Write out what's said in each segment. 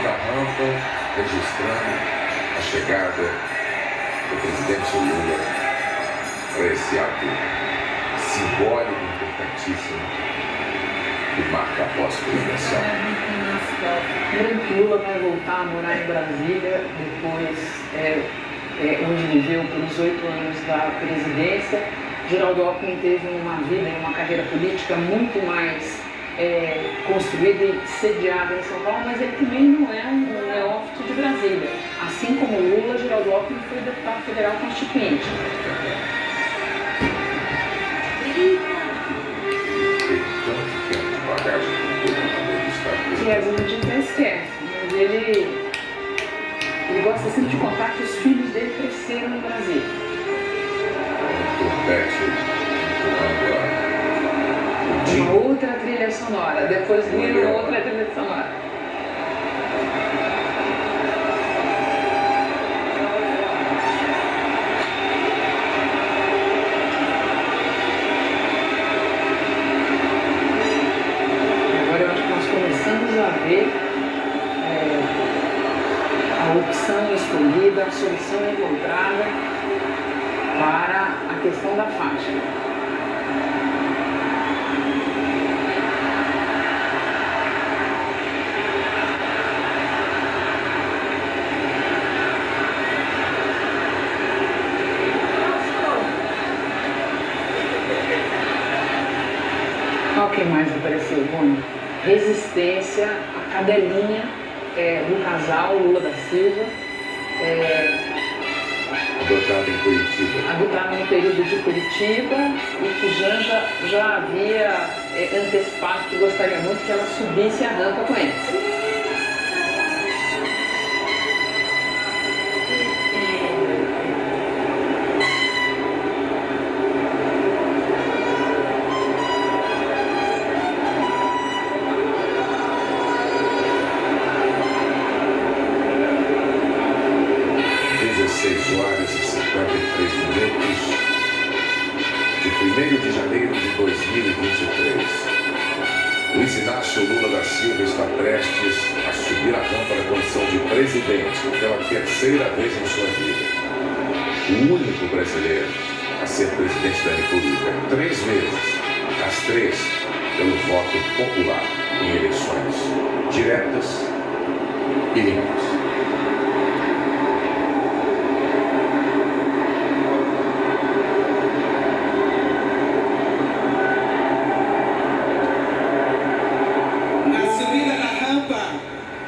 da rampa, registrando a chegada do presidente Lula para esse ato simbólico, importantíssimo, que marca a pós-presidência. Primeiro que Lula vai voltar a morar em Brasília, depois onde viveu pelos 8 anos da presidência. Geraldo Alckmin teve uma vida e uma carreira política muito mais construída e sediada em São Paulo, mas ele também não é um neófito de Brasília. Assim como Lula, Geraldo Alckmin foi deputado federal constituinte. Que às vezes a gente até esquece, mas ele gosta sempre de contar que os filhos dele cresceram em Brasília. Uma outra trilha sonora, depois vira uma outra trilha sonora. A opção escolhida, a solução encontrada para a questão da faixa. Olha o que mais apareceu, bom. Resistência, a cadelinha do casal Lula da Silva, adotada em Curitiba. Adotada no período de Curitiba, e que Janja já havia antecipado que gostaria muito que ela subisse a rampa com eles. Pela terceira vez em sua vida. O único brasileiro a ser presidente da República 3 vezes, as 3 pelo voto popular em eleições diretas e limpas.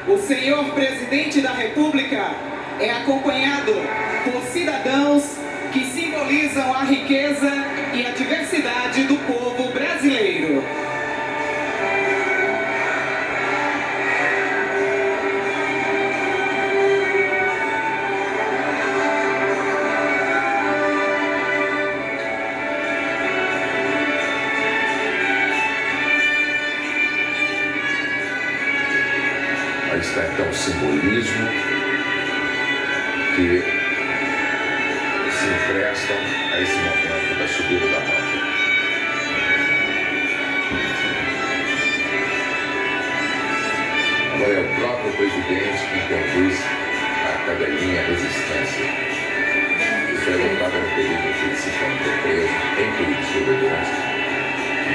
O senhor presidente da República é acompanhado por cidadãos que simbolizam a riqueza e a diversidade do povo brasileiro. Está então o simbolismo que se emprestam a esse momento da subida da rampa. Agora é o próprio presidente que conduz a cadelinha Resistência, que foi adotada no período em que ele se encontrou preso em Curitiba durante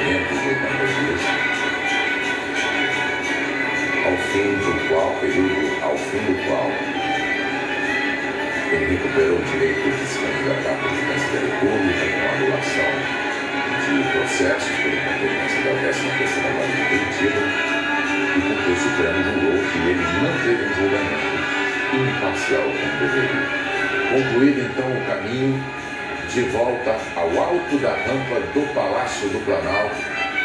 580 dias. Ao fim do qual ele recuperou o direito de se candidatar à presidência da República com a anulação de processos por incompetência da 13ª Vara de Curitiba, e porque o Supremo julgou que ele não teve um julgamento imparcial como deveria. Concluído então o caminho de volta ao alto da rampa do Palácio do Planalto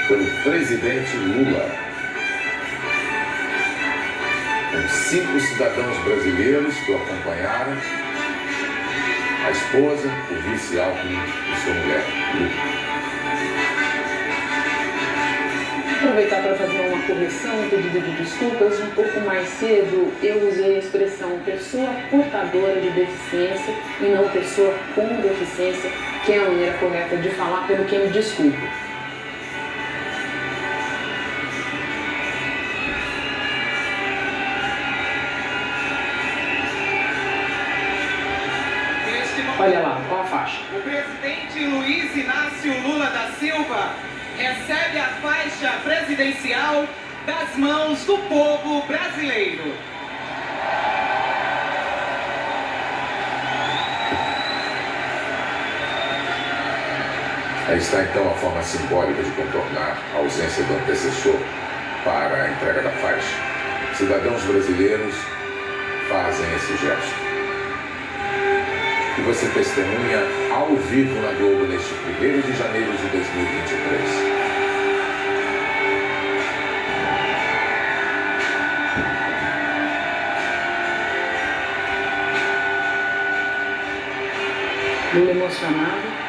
pelo presidente Lula, com 5 cidadãos brasileiros que o acompanharam, a esposa, o vice Alckmin e sua mulher, Lula. Aproveitar para fazer uma correção, um pedido de desculpas. Um pouco mais cedo eu usei a expressão pessoa portadora de deficiência e não pessoa com deficiência, que é a maneira correta de falar, pelo que me desculpo. Olha lá, qual a faixa? O presidente Luiz Inácio Lula da Silva recebe a faixa presidencial das mãos do povo brasileiro. Aí está então a forma simbólica de contornar a ausência do antecessor para a entrega da faixa. Cidadãos brasileiros fazem esse gesto. E você testemunha ao vivo na Globo neste 1º de janeiro de 2023. Lula emocionado.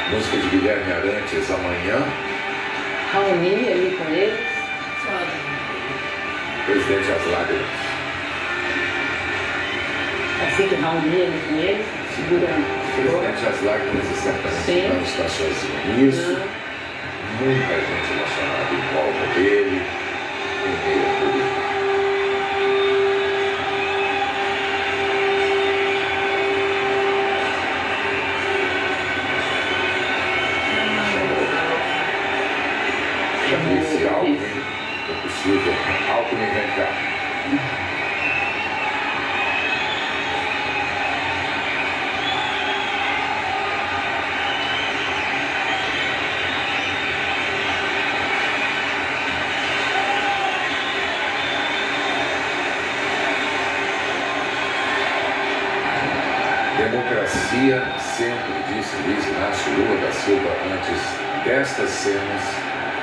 Música de Guilherme Arantes, Amanhã. Raoni ali com eles. Presidente As Lágrimas. Assim que Raoni ali com eles, segurando. Presidente As Lágrimas e certamente Sim. não está sozinho nisso. Muita gente emocionada em volta dele, em meio a tudo. Esse Alckmin, é possível. Alckmin, vem cá. Democracia sempre, disse Luiz Inácio Lula da Silva antes destas cenas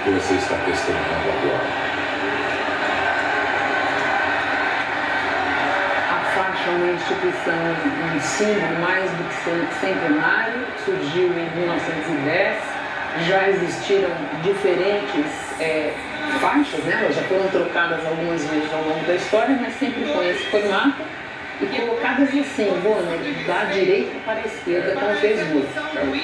que você está testemunhando agora. A faixa é uma instituição, um símbolo mais do que centenário, surgiu em 1910, já existiram diferentes faixas, né? Elas já foram trocadas algumas vezes ao longo da história, mas sempre com esse formato e colocadas assim, da direita para a esquerda, como fez Lula.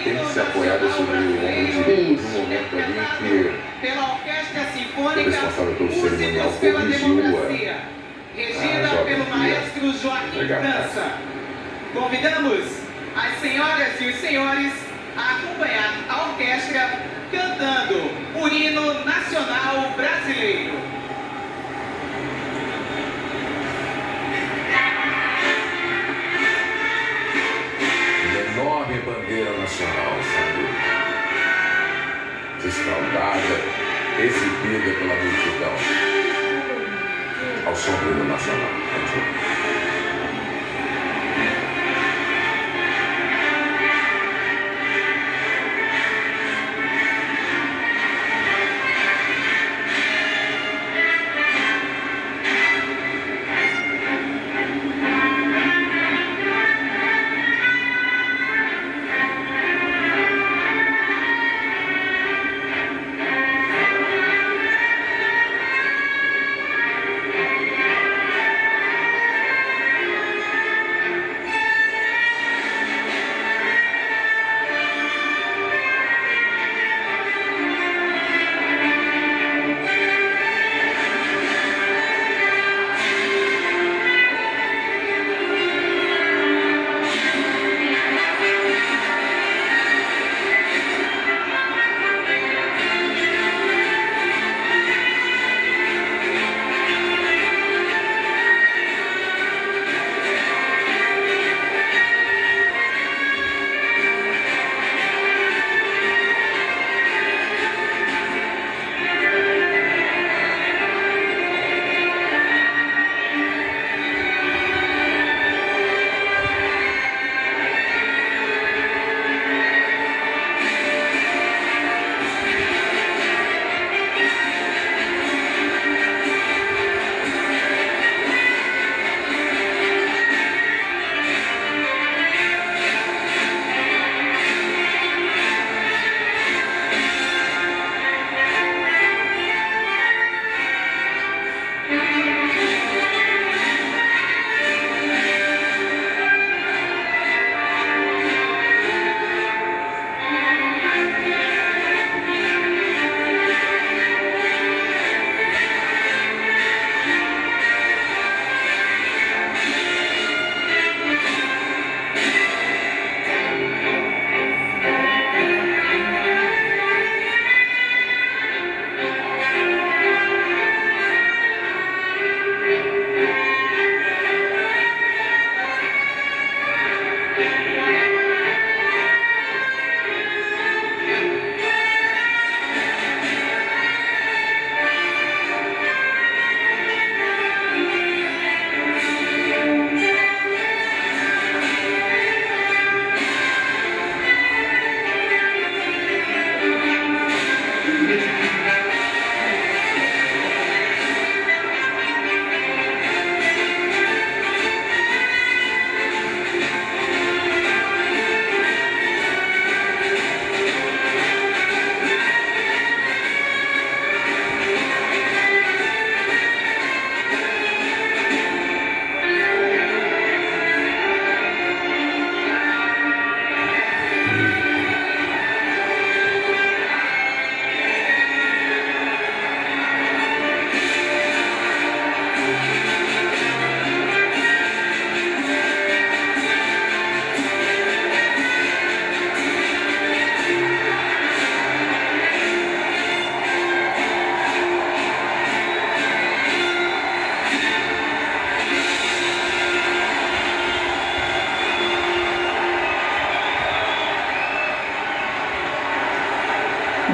Tem que ser apoiada sobre o ombro direito, no momento ali em que o responsável pelo cerimonial corrigiu regida pelo maestro Joaquim França. Convidamos as senhoras e os senhores a acompanhar a orquestra cantando o hino nacional brasileiro. Enorme bandeira nacional sendo desfraldada, exibida pela multidão ao som do hino nacional.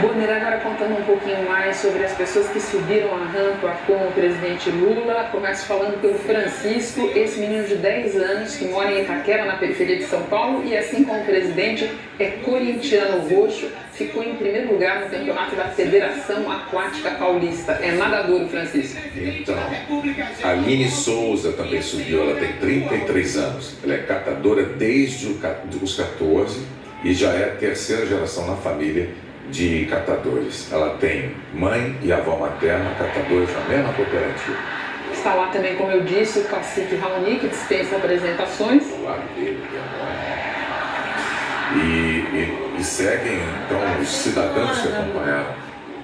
Bonner, agora contando um pouquinho mais sobre as pessoas que subiram a rampa com o presidente Lula. Começo falando pelo Francisco, esse menino de 10 anos que mora em Itaquera, na periferia de São Paulo, e assim como o presidente é corintiano roxo, ficou em primeiro lugar no campeonato da Federação Aquática Paulista. É nadador o Francisco. Então, a Aline Souza também subiu, ela tem 33 anos. Ela é catadora desde os 14 e já é a terceira geração na família de catadores. Ela tem mãe e avó materna catadores na mesma cooperativa. Está lá também, como eu disse, o cacique Raoni, que dispensa apresentações. Do lado dele, e seguem, então, os cidadãos que acompanharam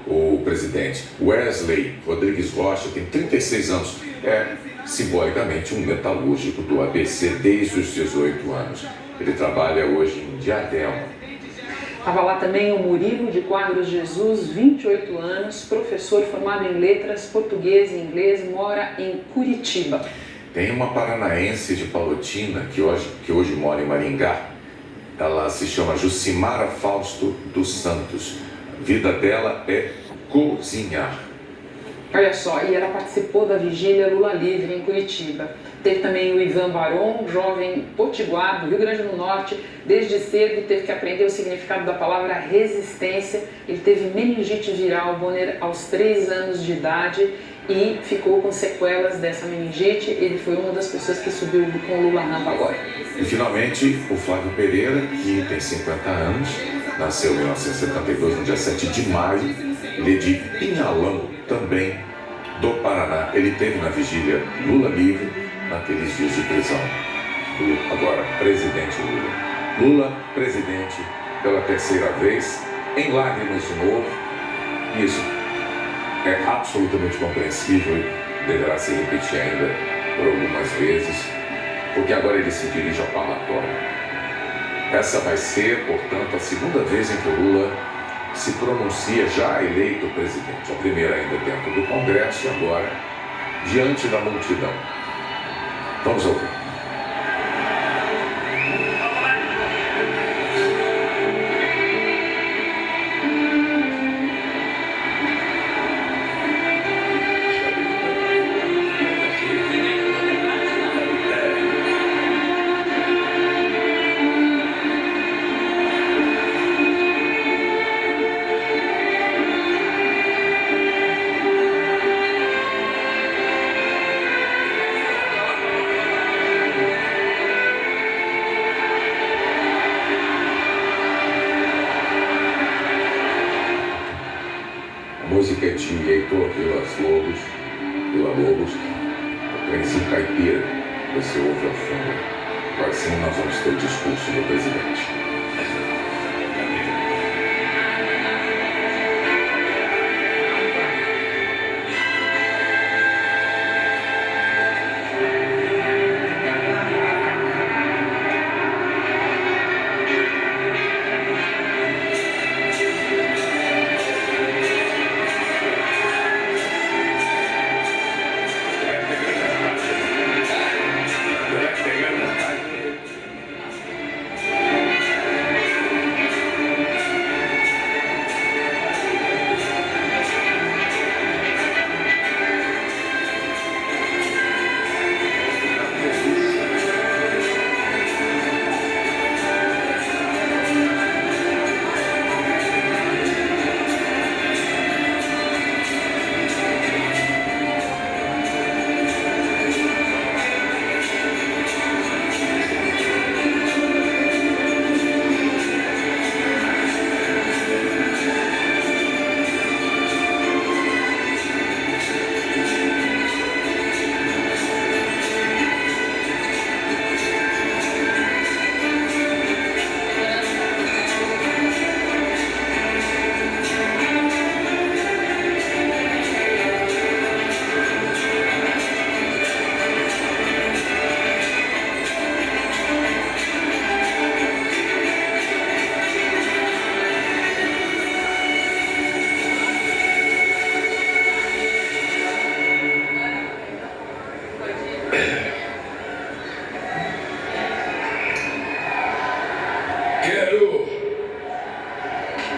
o presidente. Wesley Rodrigues Rocha tem 36 anos, é simbolicamente um metalúrgico do ABC desde os 18 anos. Ele trabalha hoje em Diadema. Estava lá também o Murilo de Quadros Jesus, 28 anos, professor formado em letras, português e inglês, mora em Curitiba. Tem uma paranaense de Palotina que hoje mora em Maringá. Ela se chama Jucimara Fausto dos Santos. A vida dela é cozinhar. Olha só, e ela participou da vigília Lula Livre em Curitiba. Teve também o Ivan Baron, jovem potiguar do Rio Grande do Norte. Desde cedo teve que aprender o significado da palavra resistência. Ele teve meningite viral, Bonner, aos 3 anos de idade e ficou com sequelas dessa meningite. Ele foi uma das pessoas que subiu com o Lula rampa agora. E finalmente o Flávio Pereira, que tem 50 anos, nasceu em 1972, no dia 7 de maio. Ele é de Pinhalão, também do Paraná. Ele teve na vigília Lula Livre, naqueles dias de prisão do agora presidente Lula. Lula, presidente, pela terceira vez, em lágrimas de novo. Isso é absolutamente compreensível e deverá se repetir ainda por algumas vezes, porque agora ele se dirige ao parlatório. Essa vai ser, portanto, a segunda vez em que o Lula se pronuncia já eleito presidente. A primeira ainda dentro do Congresso e agora diante da multidão. Vamos ouvir. Música de Heitor Villa-Lobos, o trenzinho caipira, você ouve ao fundo. Agora sim nós vamos ter o discurso do presidente. Quero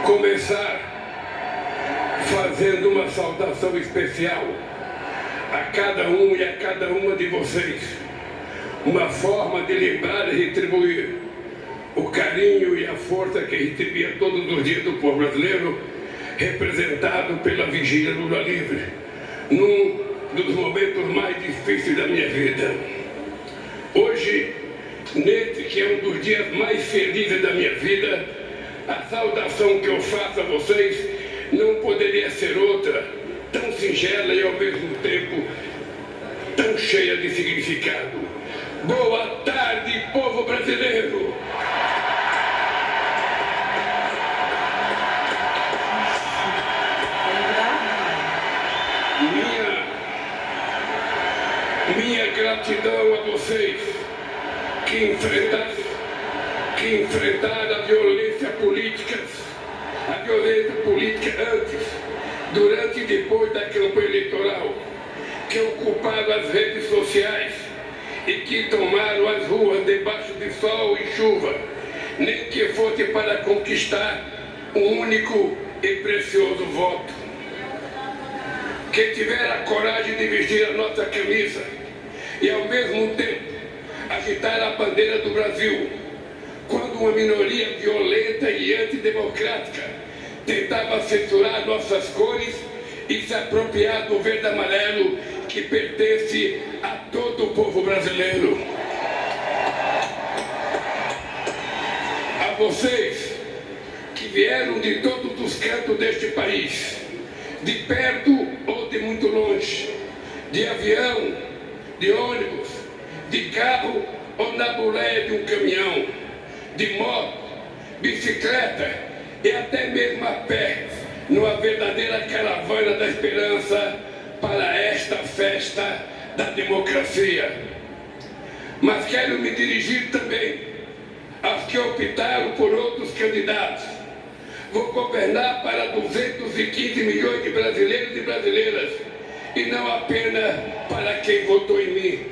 começar uma saudação especial a cada um e a cada uma de vocês. Uma forma de lembrar e retribuir o carinho e a força que recebia todos os dias do povo brasileiro, representado pela Vigília Lula Livre, num dos momentos mais difíceis da minha vida. Hoje, nesse que é um dos dias mais felizes da minha vida, a saudação que eu faço a vocês não poderia ser outra, tão singela e ao mesmo tempo tão cheia de significado. Boa tarde, povo brasileiro! Minha gratidão a vocês que enfrentaram a violência política antes, durante e depois da campanha eleitoral, que ocuparam as redes sociais e que tomaram as ruas debaixo de sol e chuva, nem que fosse para conquistar um único e precioso voto. Que tiveram a coragem de vestir a nossa camisa e, ao mesmo tempo, agitar a bandeira do Brasil, quando uma minoria violenta e antidemocrática tentava censurar nossas cores e se apropriar do verde e amarelo que pertence a todo o povo brasileiro. A vocês que vieram de todos os cantos deste país, de perto ou de muito longe, de avião, de ônibus, de carro ou na boleia de um caminhão, de moto, bicicleta e até mesmo a pé, numa verdadeira caravana da esperança para esta festa da democracia. Mas quero me dirigir também aos que optaram por outros candidatos. Vou governar para 215 milhões de brasileiros e brasileiras, e não apenas para quem votou em mim.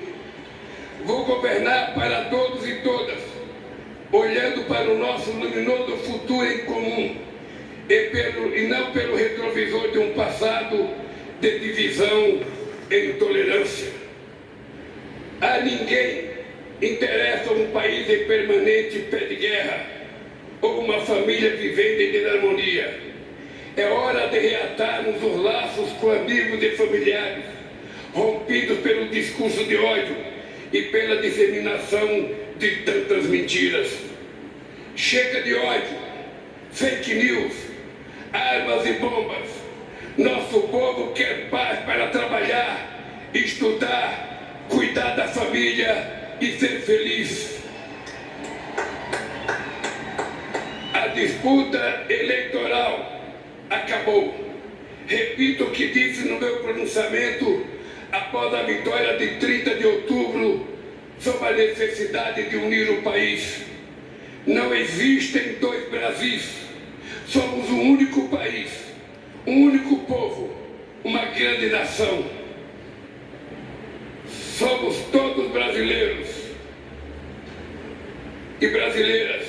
Vou governar para todos e todas, olhando para o nosso luminoso futuro em comum, e não pelo retrovisor de um passado de divisão e intolerância. A ninguém interessa um país em permanente pé de guerra, ou uma família vivendo em desarmonia. É hora de reatarmos os laços com amigos e familiares, rompidos pelo discurso de ódio e pela disseminação de tantas mentiras. Chega de ódio, fake news, armas e bombas. Nosso povo quer paz para trabalhar, estudar, cuidar da família e ser feliz. A disputa eleitoral acabou. Repito o que disse no meu pronunciamento após a vitória de 30 de outubro sobre a necessidade de unir o país. Não existem dois Brasis. Somos um único país, um único povo, uma grande nação. Somos todos brasileiros e brasileiras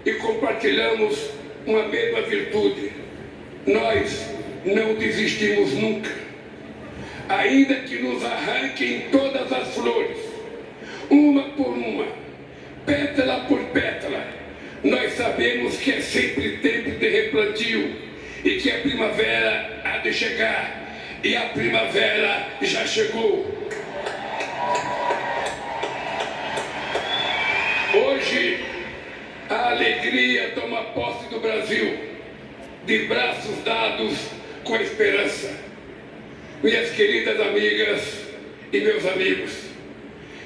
e compartilhamos uma mesma virtude. Nós não desistimos nunca. Ainda que nos arranquem todas as flores, uma por uma, pétala por pétala, nós sabemos que é sempre tempo de replantio e que a primavera há de chegar, e a primavera já chegou. Hoje, a alegria toma posse do Brasil, de braços dados com a esperança. Minhas queridas amigas e meus amigos,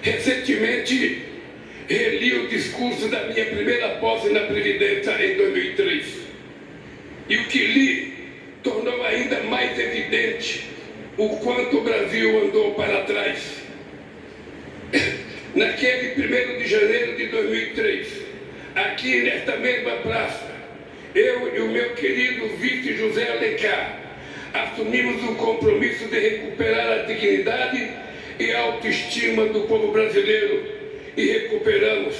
recentemente reli o discurso da minha primeira posse na Previdência em 2003. E o que li tornou ainda mais evidente o quanto o Brasil andou para trás. Naquele 1º de janeiro de 2003, aqui nesta mesma praça, eu e o meu querido vice José Alencar assumimos o compromisso de recuperar a dignidade e a autoestima do povo brasileiro, e recuperamos,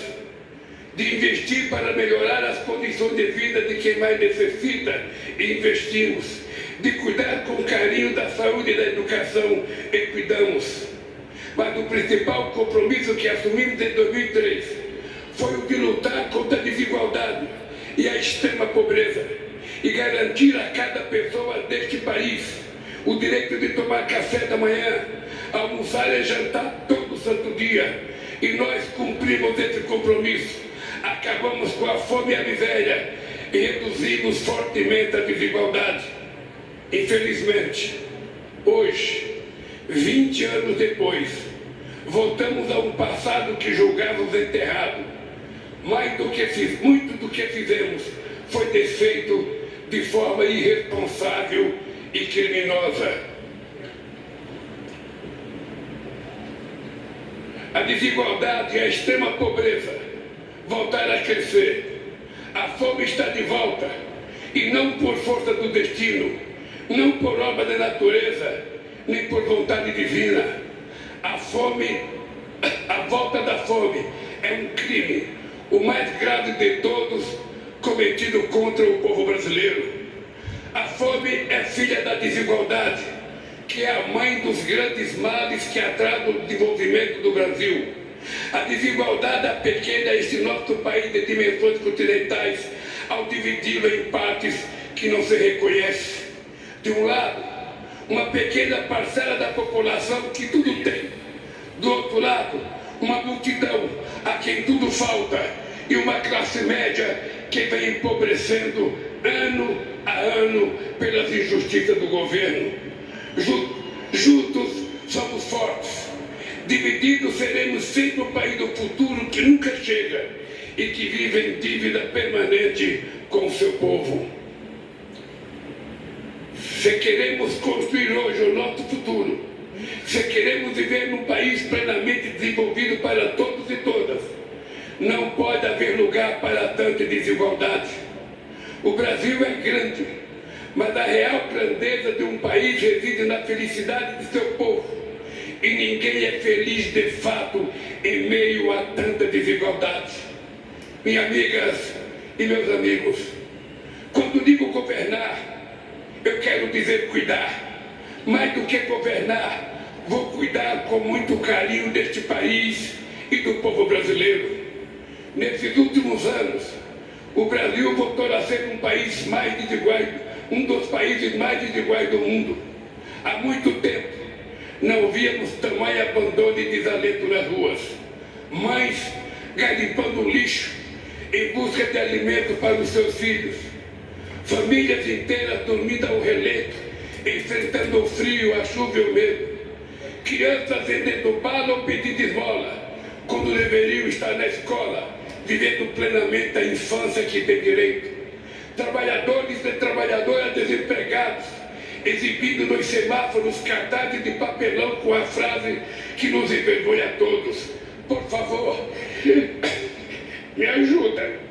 de investir para melhorar as condições de vida de quem mais necessita, e investimos, de cuidar com carinho da saúde e da educação, e cuidamos. Mas o principal compromisso que assumimos em 2003 foi o de lutar contra a desigualdade e a extrema pobreza e garantir a cada pessoa deste país o direito de tomar café da manhã, almoçar e jantar todo santo dia. E nós cumprimos esse compromisso. Acabamos com a fome e a miséria e reduzimos fortemente a desigualdade. Infelizmente, hoje, 20 anos depois, voltamos a um passado que julgamos enterrado. Muito do que fizemos foi desfeito de forma irresponsável e criminosa. A desigualdade e a extrema pobreza voltaram a crescer. A fome está de volta, e não por força do destino, não por obra da natureza, nem por vontade divina. A volta da fome é um crime, o mais grave de todos, cometido contra o povo brasileiro. A fome é filha da desigualdade, que é a mãe dos grandes males que atrasam o desenvolvimento do Brasil. A desigualdade apequena este nosso país de dimensões continentais ao dividi-lo em partes que não se reconhece. De um lado, uma pequena parcela da população que tudo tem. Do outro lado, uma multidão a quem tudo falta e uma classe média que vem empobrecendo ano a ano pelas injustiças do governo. Juntos somos fortes. Divididos seremos sempre o país do futuro que nunca chega e que vive em dívida permanente com o seu povo. Se queremos construir hoje o nosso futuro, se queremos viver num país plenamente desenvolvido para todos e todas, não pode haver lugar para tanta desigualdade. O Brasil é grande, mas a real grandeza de um país reside na felicidade de seu povo. E ninguém é feliz de fato em meio a tanta desigualdade. Minhas amigas e meus amigos, quando digo governar, eu quero dizer cuidar. Mais do que governar, vou cuidar com muito carinho deste país e do povo brasileiro. Nesses últimos anos, o Brasil voltou a ser um país mais desigual, um dos países mais desiguais do mundo. Há muito tempo não víamos tamanho abandono e desalento nas ruas. Mães garimpando lixo em busca de alimento para os seus filhos. Famílias inteiras dormindo ao relento, enfrentando o frio, a chuva e o medo. Crianças vendendo bala ou pedindo esmola, quando deveriam estar na escola, vivendo plenamente a infância que tem direito. Trabalhadores e trabalhadoras desempregados, exibindo nos semáforos cartazes de papelão com a frase que nos envergonha a todos: por favor, me ajuda.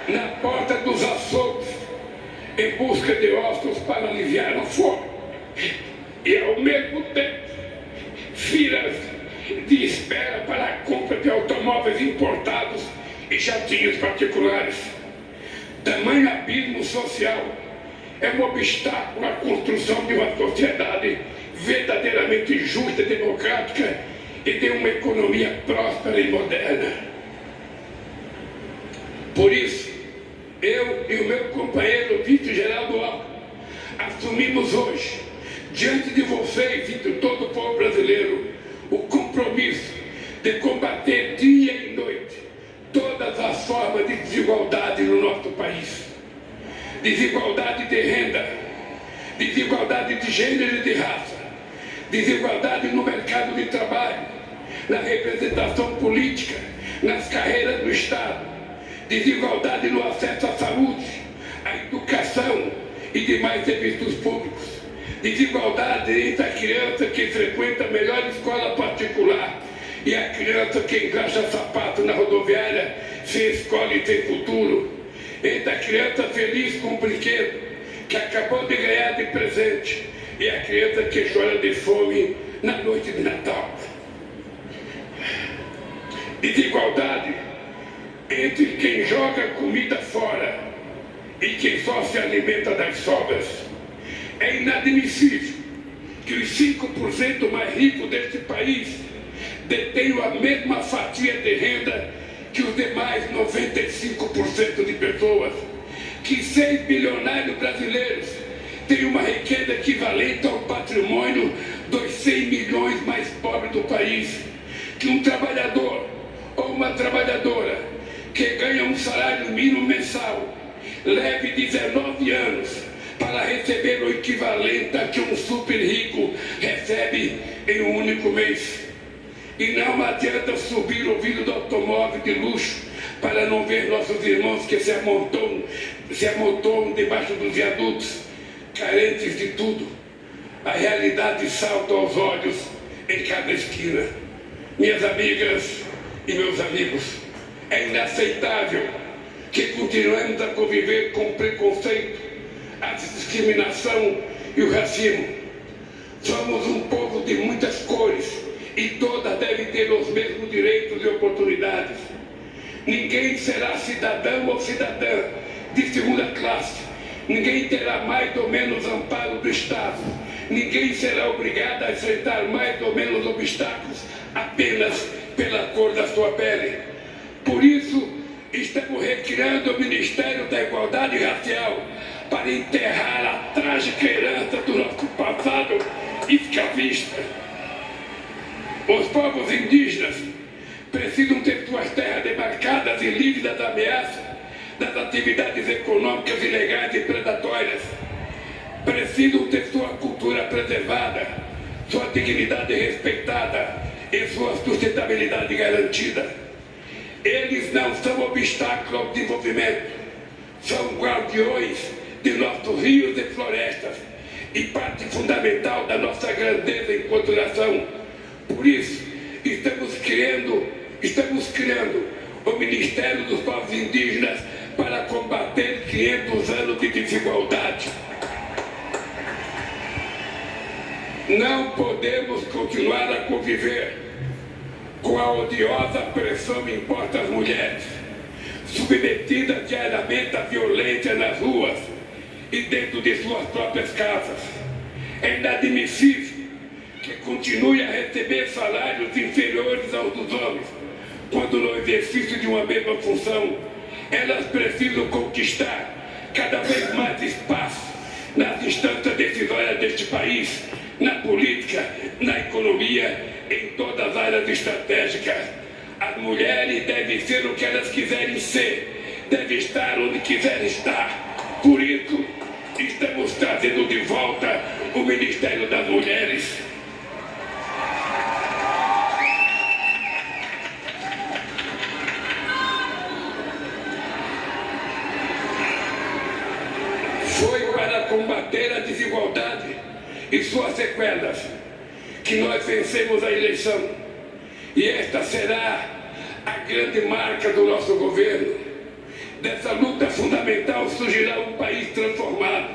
Na porta dos açougues, em busca de ossos para aliviar a fome, e ao mesmo tempo, filas de espera para a compra de automóveis importados e jatinhos particulares. Tamanho abismo social é um obstáculo à construção de uma sociedade verdadeiramente justa e democrática e de uma economia próspera e moderna. Por isso, eu e o meu companheiro vice-geraldo Alckmin assumimos hoje, diante de vocês e de todo o povo brasileiro, o compromisso de combater dia e noite todas as formas de desigualdade no nosso país. Desigualdade de renda, desigualdade de gênero e de raça, desigualdade no mercado de trabalho, na representação política, nas carreiras do Estado, desigualdade no acesso à saúde, à a educação e demais serviços públicos. Desigualdade entre a criança que frequenta a melhor escola particular e a criança que encaixa sapato na rodoviária sem escola e sem futuro. Entre a criança feliz com um brinquedo que acabou de ganhar de presente e a criança que chora de fome na noite de Natal. Desigualdade entre quem joga comida fora e quem só se alimenta das sobras. É inadmissível que os 5% mais ricos deste país detenham a mesma fatia de renda que os demais 95% de pessoas, que 6 bilionários brasileiros têm uma riqueza equivalente ao patrimônio dos 100 milhões mais pobres do país, que um trabalhador ou uma trabalhadora que ganha um salário mínimo mensal leve 19 anos para receber o equivalente a que um super rico recebe em um único mês. E não adianta subir o vidro do automóvel de luxo para não ver nossos irmãos que se amontoam debaixo dos viadutos, carentes de tudo. A realidade salta aos olhos em cada esquina. Minhas amigas e meus amigos, é inaceitável que continuemos a conviver com o preconceito, a discriminação e o racismo. Somos um povo de muitas cores e todas devem ter os mesmos direitos e oportunidades. Ninguém será cidadão ou cidadã de segunda classe. Ninguém terá mais ou menos amparo do Estado. Ninguém será obrigado a enfrentar mais ou menos obstáculos apenas pela cor da sua pele. Por isso, estamos recriando o Ministério da Igualdade Racial para enterrar a trágica herança do nosso passado escravista. Os povos indígenas precisam ter suas terras demarcadas e livres das ameaças das atividades econômicas ilegais e predatórias. Precisam ter sua cultura preservada, sua dignidade respeitada e sua sustentabilidade garantida. Eles não são obstáculos ao desenvolvimento, são guardiões de nossos rios e florestas e parte fundamental da nossa grandeza enquanto nação. Por isso, estamos criando o Ministério dos Povos Indígenas para combater 500 anos de desigualdade. Não podemos continuar a conviver com a odiosa pressão imposta às mulheres, submetidas diariamente à violência nas ruas e dentro de suas próprias casas. É inadmissível que continue a receber salários inferiores aos dos homens, quando no exercício de uma mesma função, elas precisam conquistar cada vez mais espaço nas instâncias decisórias deste país, na política, na economia, em todas as áreas estratégicas. As mulheres devem ser o que elas quiserem ser, devem estar onde quiserem estar. Por isso, estamos trazendo de volta o Ministério das Mulheres. Foi para combater a desigualdade e suas sequelas que nós vencemos a eleição. E esta será a grande marca do nosso governo. Dessa luta fundamental surgirá um país transformado,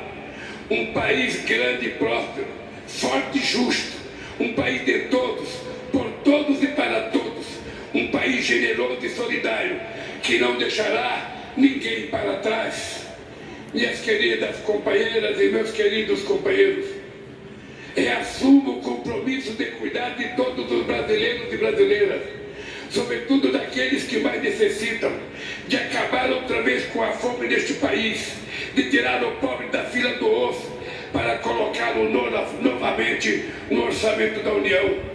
um país grande e próspero, forte e justo, um país de todos, por todos e para todos, um país generoso e solidário, que não deixará ninguém para trás. Minhas queridas companheiras e meus queridos companheiros, reassumo o compromisso de cuidar de todos os brasileiros e brasileiras, sobretudo daqueles que mais necessitam, de acabar outra vez com a fome neste país, de tirar o pobre da fila do osso para colocá-lo novamente no orçamento da União.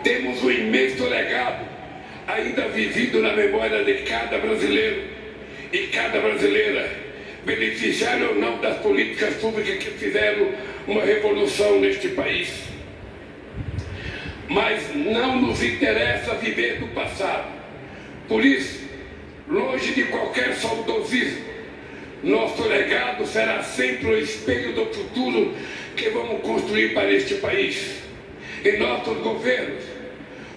Temos um imenso legado ainda vivido na memória de cada brasileiro e cada brasileira, beneficiário ou não das políticas públicas que fizeram uma revolução neste país. Mas não nos interessa viver do passado. Por isso, longe de qualquer saudosismo, Nosso legado será sempre o espelho do futuro que vamos construir para este país. Em nossos governos,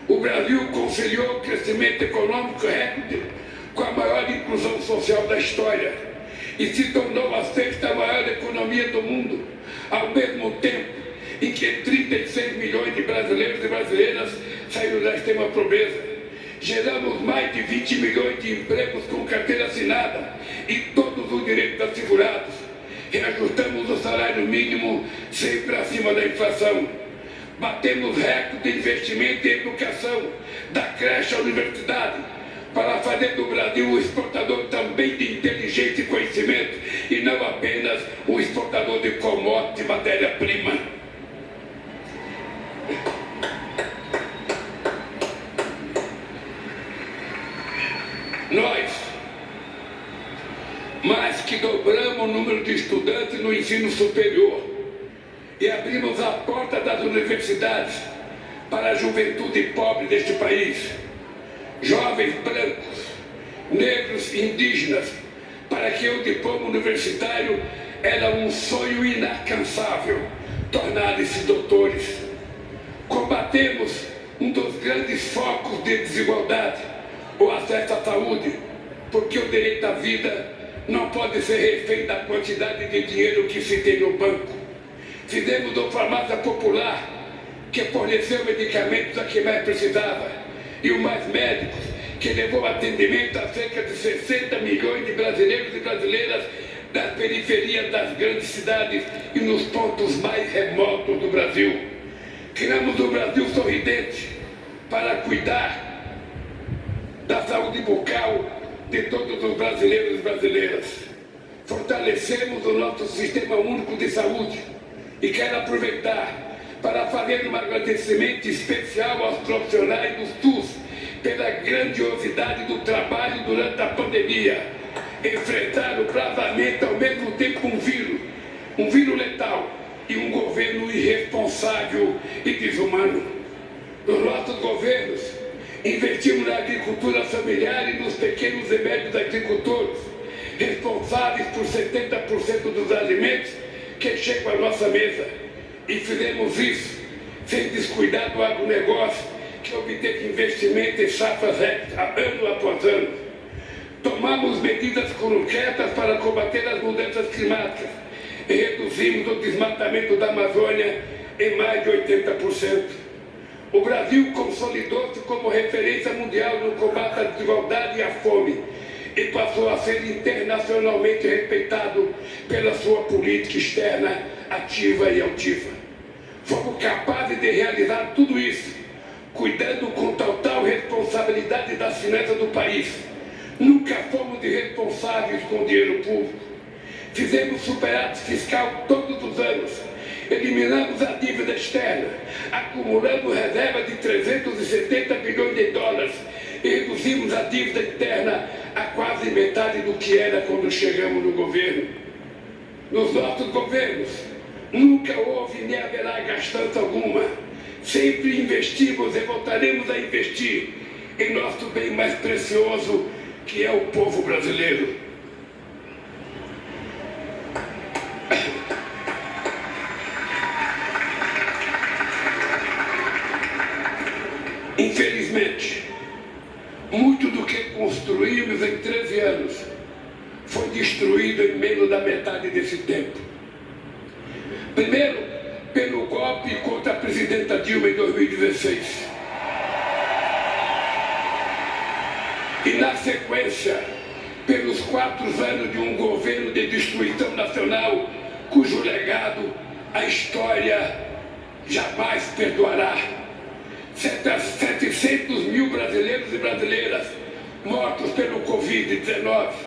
o Brasil conciliou o crescimento econômico recorde com a maior inclusão social da história e se tornou a sexta maior economia do mundo, ao mesmo tempo em que 36 milhões de brasileiros e brasileiras saíram da extrema pobreza. Geramos mais de 20 milhões de empregos com carteira assinada e todos os direitos assegurados. Reajustamos o salário mínimo sempre acima da inflação. Batemos recorde de investimento em educação, da creche à universidade, para fazer do Brasil um exportador também de inteligência e conhecimento, e não apenas um exportador de commodity e matéria-prima. Nós, mais que dobramos o número de estudantes no ensino superior e abrimos a porta das universidades para a juventude pobre deste país, jovens brancos, negros e indígenas, para que o diploma universitário era um sonho inalcançável, tornarem-se doutores. Combatemos um dos grandes focos de desigualdade, o acesso à saúde, porque o direito à vida não pode ser refém da quantidade de dinheiro que se tem no banco. Fizemos uma farmácia popular que forneceu medicamentos a quem mais precisava, e o Mais Médicos, que levou atendimento a cerca de 60 milhões de brasileiros e brasileiras das periferias das grandes cidades e nos pontos mais remotos do Brasil. Criamos o Brasil Sorridente para cuidar da saúde bucal de todos os brasileiros e brasileiras. Fortalecemos o nosso Sistema Único de Saúde e quero aproveitar para fazer um agradecimento especial aos profissionais do SUS pela grandiosidade do trabalho durante a pandemia. Enfrentaram bravamente ao mesmo tempo um vírus letal e um governo irresponsável e desumano. Nos nossos governos, investimos na agricultura familiar e nos pequenos e médios agricultores, responsáveis por 70% dos alimentos que chegam à nossa mesa. E fizemos isso sem descuidar do agronegócio, que obteve investimento em safras ano após ano. Tomamos medidas concretas para combater as mudanças climáticas e reduzimos o desmatamento da Amazônia em mais de 80%. O Brasil consolidou-se como referência mundial no combate à desigualdade e à fome e passou a ser internacionalmente respeitado pela sua política externa ativa e altiva. Fomos capazes de realizar tudo isso, cuidando com total responsabilidade das finanças do país. Nunca fomos irresponsáveis com o dinheiro público. Fizemos superávit fiscal todos os anos. Eliminamos a dívida externa, acumulamos reserva de 370 bilhões de dólares e reduzimos a dívida interna a quase metade do que era quando chegamos no governo. Nos nossos governos, nunca houve nem haverá gastança alguma. Sempre investimos e voltaremos a investir em nosso bem mais precioso, que é o povo brasileiro. Infelizmente, muito do que construímos em 13 anos foi destruído em menos da metade desse tempo. Primeiro, pelo golpe contra a presidenta Dilma em 2016. E na sequência, pelos 4 anos de um governo de destruição nacional, cujo legado a história jamais perdoará. 700 mil brasileiros e brasileiras mortos pelo Covid-19.